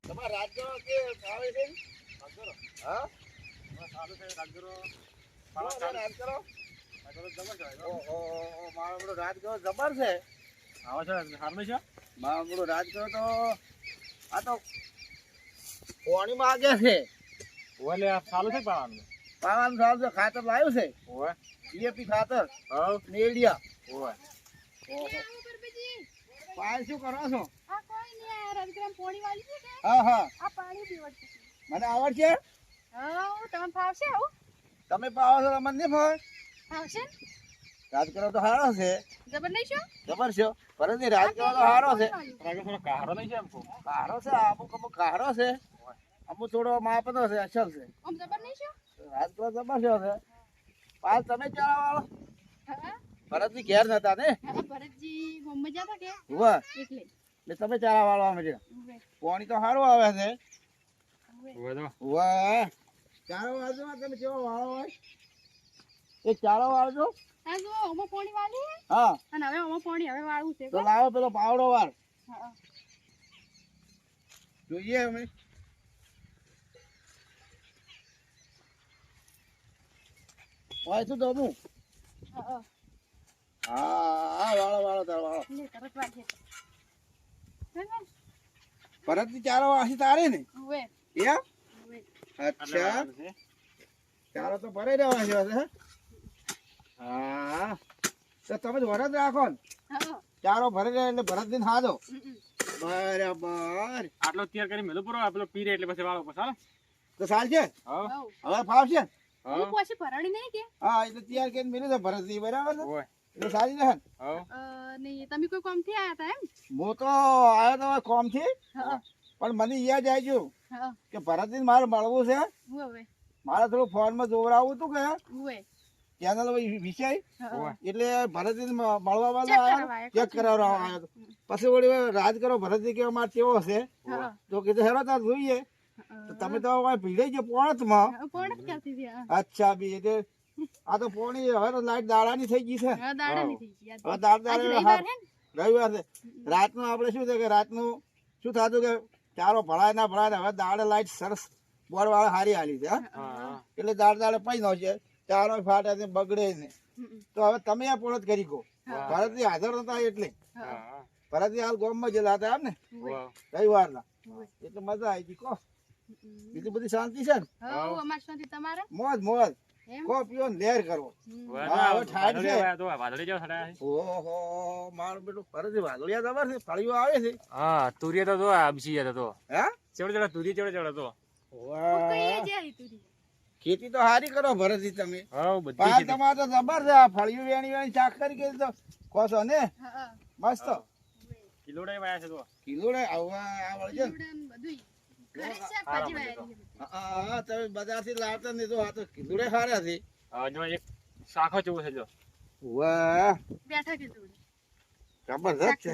તમાર રાજ્ય કે આવે છે હા સારું છે રાજ્ય રાજ કરો મારો બધો રાજ કરો જબર છે આવે છે સારું છે મારો બધો રાજ કરો તો આ તો પાણી માં આગે છે ઓલે સારું છે પાવાનું સારું છે ખાતર લાવ્યું છે ઓય ડીએપી ખાતર હા નેડિયા ઓય પાય શું કરો છો આ કોઈ નહીં આ રવિક્રમ પોણી વાળી છે કે હા હા આ પાણી પીવડ છે મને આવડશે હા તમને ફાવશે આવું તમે પાવો છો મને નહીં ફાવે ફાવશે રાજ કરો તો સારો છે જબર નહીં છો જબર છે પરંતુ રાજ કરો તો સારો છે રાગે થોડો કાહરો નહીં છે અમુક કાહરો છે અમુક કાહરો છે અમુક થોડો માપનો છે અસલ છે આમ જબર નહીં છો રાજ કરો જબર છે પાલ તમે ચાલા વાળો હા ભરતની ઘેર નતા ને આ ભરતજી ગોમ જતા કે વાહ એટલે એટલે તમે ચાલા વાળો અમે છે ઉવે પાણી તો સારું આવે છે ઉવે વાહ ચારો વાળજો તમે કેવો વાળો હોય એ ચારો વાળજો આ જો ઓમો પોણી વાળી હે હા અને હવે ઓમો પોણી હવે વાળવું છે તો લાવો પેલો પાવડો વાર હા જોઈએ અમે હોય શું દમું હા હા વાળો વાળો તારો વાળો લે તરત વાળ છે ભરતની ચારો વાસી તારે ને ઉવે એમ ઉવે અચ્છા ચારો તો ભરાઈ દેવા છે હે? હા તો તમે જ વરદ રાખો ને હા ચારો ભરી જાય એટલે ભરત દિન ખાધો હમ. બરાબર આટલો તૈયાર કરી મેલો પૂરો પેલો પીરે એટલે પછી વાળો પછી હાલો તો સાલ છે હા હઉ હવે ફાવશે હું પછી ભરાણી નહીં કે હા એટલે તૈયાર કરીને મેળ્યું છે ભરત ની બરાબર છે ઓય એટલે સારી રહે ને હા નહીં તમે કોઈ કામ થી આયા હતા એમ હું તો આવ્યો તો કોમ થી હા પણ મને યાદ આવી ગયું હા કે ભરત દિન મારે મળવું છે ઉવે મારે થોડું ફોન માં જોવડાવવું હતું કે ઉવે ચેનલ વિષય હા એટલે ભરત દિન મળવા વાળો ચેક આવ્યો કરાવવા ચેક કરાવવા આવ્યો હતો. પછી વળી રાજ કરો ભરત કે અમારે કેવો હશે હા તો કીધું હેરો તાર જોઈએ તો તમે તો ભીડાઈ ગયો પોણતમાં કોણ જ કરતી હતી હા અચ્છા બી એટલે આ તો પોણી હવે તો લાઈટ દાડાની થઈ ગઈ છે હા દાડાની થઈ ગઈ હવે દાડ આજ દાડે રવિવાર હે ને રવિવાર છે રાતનું આપણે શું છે કે રાતનું શું થતું કે ચારો ભળાય ના ભળાય ને હવે દાડે લાઈટ સરસ બોર વાળા હારી હાલી છે હા? હા એટલે દાડ દાડે પૈ નો છે ચારો ફાટે ને બગડે ને હમ. તો હવે તમે આ પોણત કરી કહો હા. ભરતની હાજર નતા એટલે હા હા ભરતની હાલ ગામમાં જેલા હતા એમ ને વાહ રવિવારના ઉવે. એટલે મજા આવી ગઈ કહો હમ. બીજી બધી શાંતિ છે ને હઉ અમાર શાંતિ તમારે મોજ મોજ એમ કો પીઓ ને લહેર કરો હમ. હા, હવે ઠાઠ છે. વાદળી જેવા થયા છે ઓહો મારું બેટું ફરજ વાદળિયા ખબર છે ફળીઓ આવે છે હા તુરિયા તો જો આબસી હતા તો હે ચેવડે ચેવડે તુરી ચેવડે ચેવડે તો કઈ વાહ. જે હતી ખેતી તો સારી કરો ભરતજી તમે હા બધી પાલ ખેતી. તમારે તો જબર છે આ ફળિયું વેણી શાક કરી તો ખોશો ને હા મસ્ત કિલોડા વાયા છે તો કીધું ને આવવા આ વળજો ને. બધું ઘરે શાકભાજી વાયેલી છે. હા તમે બજારથી લાવતા ને તો આ તો કીધું ને સારા છે હા જો એક શાખો જેવું છે જો વાહ બેઠા કીધું જબરદસ્ત છે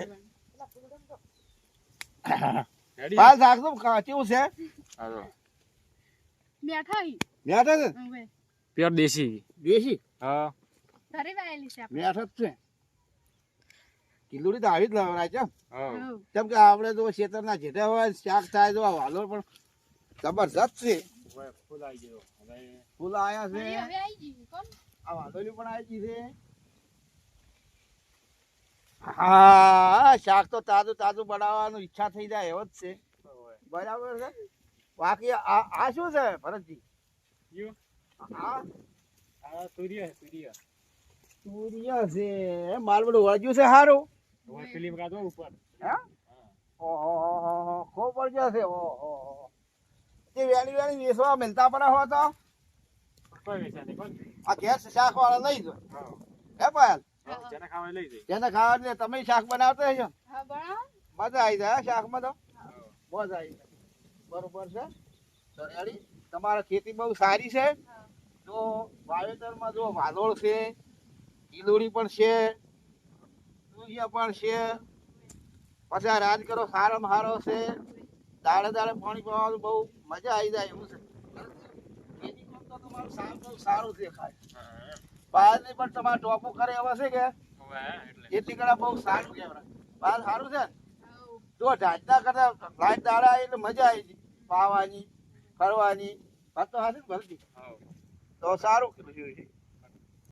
રેડી પાલ શાક તો કેવું છે હા તો બેઠા હી મેઠા છે હવે પ્યોર દેશી દેશી હા ઘરે વાયેલી છે આપણે મેઠા જ છે કિલ્લુડી તો આવી જ લવરાય છે હા હઉ. કેમ કે આપણે તો ખેતરના જેઠા હોય શાક થાય તો આ વાલોર પણ જબરજસ્ત છે ફૂલ આવી ગયો હવે ફૂલ આયા છે હવે હવે આવી ગઈ કોણ આ વાલોલી પણ આવી ગઈ છે હા શાક તો તાજું તાજું બનાવવાનું ઈચ્છા થઈ જાય એવો જ છે બરાબર છે બાકી આ શું છે ભરતજી કયું? આ આ તુરિયા તુરિયા સૂર્ય છે માલ બધું વળગ્યું છે સારું હવે ફિલ્મ કાઢો ઉપર હે ઓહો ખૂબ વળગ્યો છે ઓહો તે વેણી વેણી વેસવા મિલતા પણ હો તો કોઈ વેચા નહીં કોણ આ ગેસ શાક વાળા લઈ જો હા હે પાયલ હા જેને ખાવા લઈ જઈ જેને ખાવા તમે શાક બનાવતા હશો હા બરાબર મજા આવી જાય હે શાકમાં તો મજા આવી જાય બરોબર છે તો રેડી તમારી ખેતી બહુ સારી છે જો વાવેતરમાં જો વાલોળ છે ઈલોડી પણ છે તુરિયા પણ છે પછી આ રાજ કરો સારામાં સારો છે દાડે દાડે પાણી પીવાનું બહુ મજા આવી જાય એવું છે ખેતી કામ તો તમારું સારું બહુ સારું દેખાય બહારની પણ તમારે ટોપો કરે એવા છે કે હવે એટલે એટલી કડા બહુ સારું કહેવાય બહાર સારું છે ને હઉ. જો ઢાંચના કરતા લાઈટ દાડા આવી એટલે મજા આવી ગઈ પાવાની ફરવાની વાત તો હાથી ભરતી હા તો સારું કીધું છે